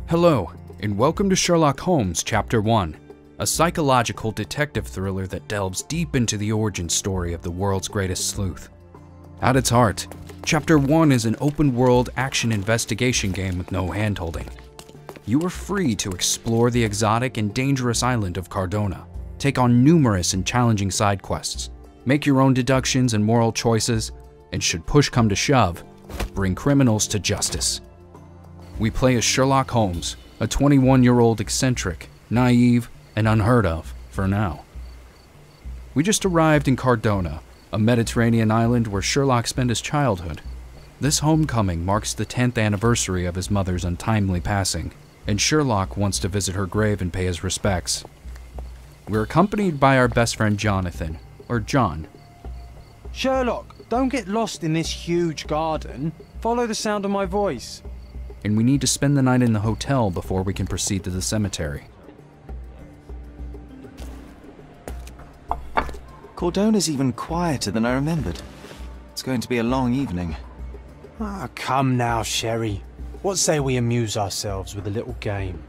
Hello, and welcome to Sherlock Holmes Chapter One, a psychological detective thriller that delves deep into the origin story of the world's greatest sleuth. At its heart, Chapter One is an open-world action investigation game with no hand-holding. You are free to explore the exotic and dangerous island of Cordona, take on numerous and challenging side quests, make your own deductions and moral choices, and should push come to shove, bring criminals to justice. We play as Sherlock Holmes, a 21-year-old eccentric, naive, and unheard of for now. We just arrived in Cordona, a Mediterranean island where Sherlock spent his childhood. This homecoming marks the 10th anniversary of his mother's untimely passing, and Sherlock wants to visit her grave and pay his respects. We're accompanied by our best friend Jonathan, or John. Sherlock, don't get lost in this huge garden. Follow the sound of my voice. And we need to spend the night in the hotel before we can proceed to the cemetery. Cordona's even quieter than I remembered. It's going to be a long evening. Ah, come now, Sherry. What say we amuse ourselves with a little game?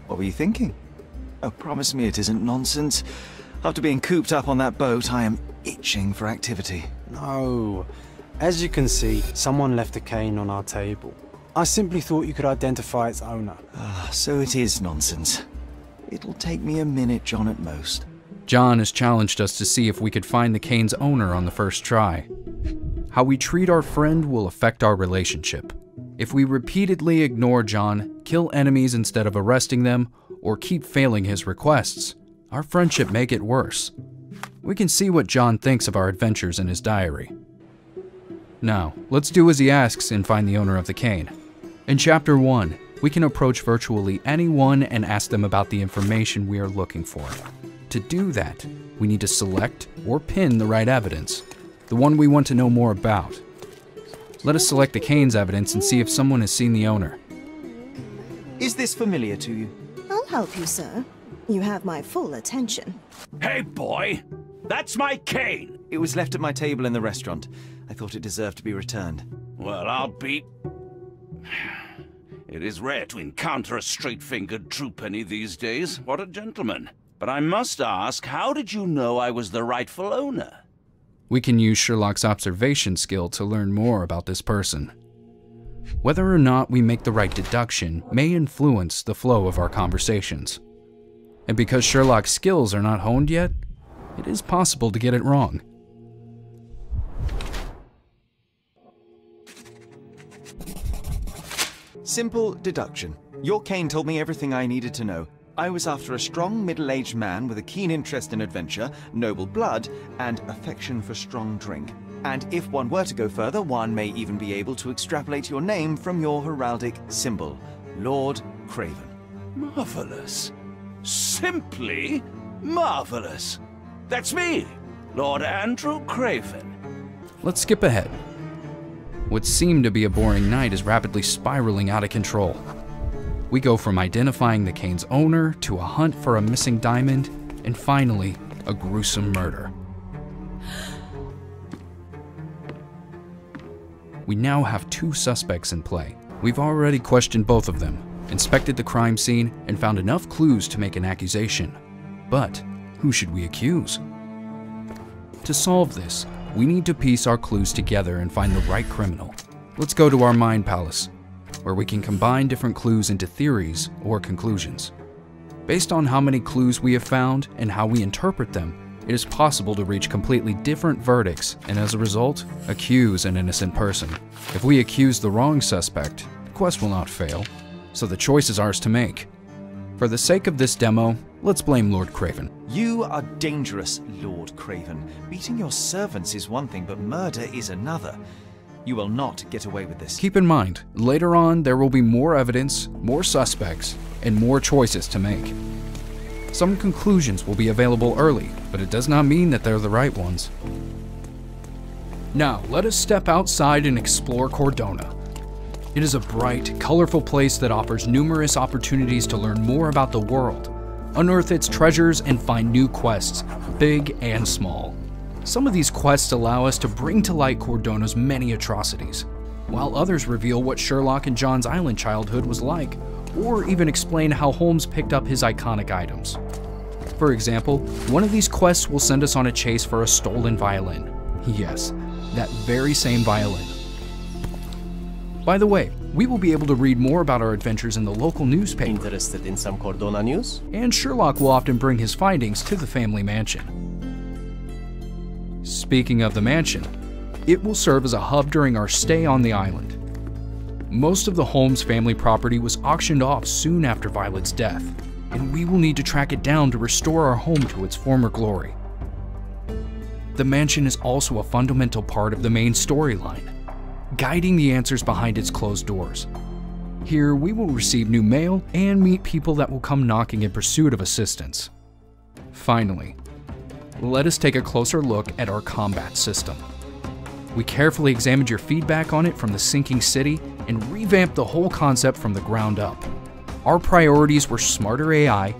What were you thinking? Oh, promise me it isn't nonsense. After being cooped up on that boat, I am itching for activity. No. As you can see, someone left a cane on our table. I simply thought you could identify its owner. Ah, so it is nonsense. It'll take me a minute, John, at most. John has challenged us to see if we could find the cane's owner on the first try. How we treat our friend will affect our relationship. If we repeatedly ignore John, kill enemies instead of arresting them, or keep failing his requests, our friendship may get worse. We can see what John thinks of our adventures in his diary. Now, let's do as he asks and find the owner of the cane. In Chapter 1, we can approach virtually anyone and ask them about the information we are looking for. To do that, we need to select or pin the right evidence, the one we want to know more about. Let us select the cane's evidence and see if someone has seen the owner. Is this familiar to you? I'll help you, sir. You have my full attention. Hey, boy! That's my cane! It was left at my table in the restaurant. I thought it deserved to be returned. Well, I'll be... It is rare to encounter a straight-fingered true penny these days. What a gentleman. But I must ask, how did you know I was the rightful owner? We can use Sherlock's observation skill to learn more about this person. Whether or not we make the right deduction may influence the flow of our conversations. And because Sherlock's skills are not honed yet, it is possible to get it wrong. Simple deduction. Your cane told me everything I needed to know. I was after a strong, middle-aged man with a keen interest in adventure, noble blood, and affection for strong drink. And if one were to go further, one may even be able to extrapolate your name from your heraldic symbol, Lord Craven. Marvelous. Simply marvelous. That's me, Lord Andrew Craven. Let's skip ahead. What seemed to be a boring night is rapidly spiraling out of control. We go from identifying the cane's owner to a hunt for a missing diamond, and finally, a gruesome murder. We now have two suspects in play. We've already questioned both of them, inspected the crime scene, and found enough clues to make an accusation. But who should we accuse? To solve this, we need to piece our clues together and find the right criminal. Let's go to our mind palace, where we can combine different clues into theories or conclusions. Based on how many clues we have found and how we interpret them, it is possible to reach completely different verdicts and as a result, accuse an innocent person. If we accuse the wrong suspect, the quest will not fail, so the choice is ours to make. For the sake of this demo, let's blame Lord Craven. You are dangerous, Lord Craven. Beating your servants is one thing, but murder is another. You will not get away with this. Keep in mind, later on there will be more evidence, more suspects, and more choices to make. Some conclusions will be available early, but it does not mean that they're the right ones. Now, let us step outside and explore Cordona. It is a bright, colorful place that offers numerous opportunities to learn more about the world, unearth its treasures, and find new quests, big and small. Some of these quests allow us to bring to light Cordona's many atrocities. while others reveal what Sherlock and John's Island childhood was like, or even explain how Holmes picked up his iconic items. For example, one of these quests will send us on a chase for a stolen violin. Yes, that very same violin. By the way, we will be able to read more about our adventures in the local newspaper. Interested in some Cordona news? And Sherlock will often bring his findings to the family mansion. Speaking of the mansion, it will serve as a hub during our stay on the island. Most of the Holmes family property was auctioned off soon after Violet's death, and we will need to track it down to restore our home to its former glory. The mansion is also a fundamental part of the main storyline, guiding the answers behind its closed doors. Here, we will receive new mail and meet people that will come knocking in pursuit of assistance. Finally, let us take a closer look at our combat system. We carefully examined your feedback on it from the sinking city and revamped the whole concept from the ground up. Our priorities were smarter AI,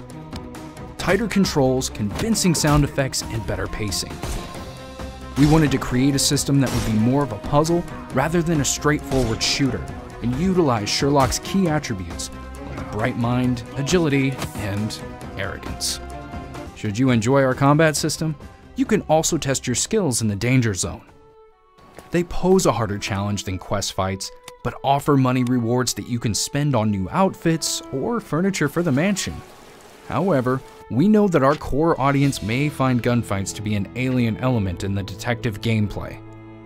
tighter controls, convincing sound effects, and better pacing. We wanted to create a system that would be more of a puzzle rather than a straightforward shooter, and utilize Sherlock's key attributes like bright mind, agility, and arrogance. Should you enjoy our combat system, you can also test your skills in the danger zone. They pose a harder challenge than quest fights, but offer money rewards that you can spend on new outfits or furniture for the mansion. However, we know that our core audience may find gunfights to be an alien element in the detective gameplay.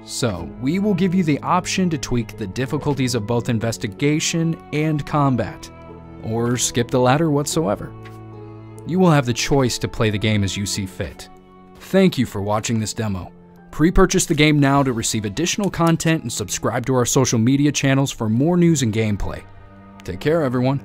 So, we will give you the option to tweak the difficulties of both investigation and combat, or skip the latter whatsoever. You will have the choice to play the game as you see fit. Thank you for watching this demo. Pre-purchase the game now to receive additional content and subscribe to our social media channels for more news and gameplay. Take care, everyone.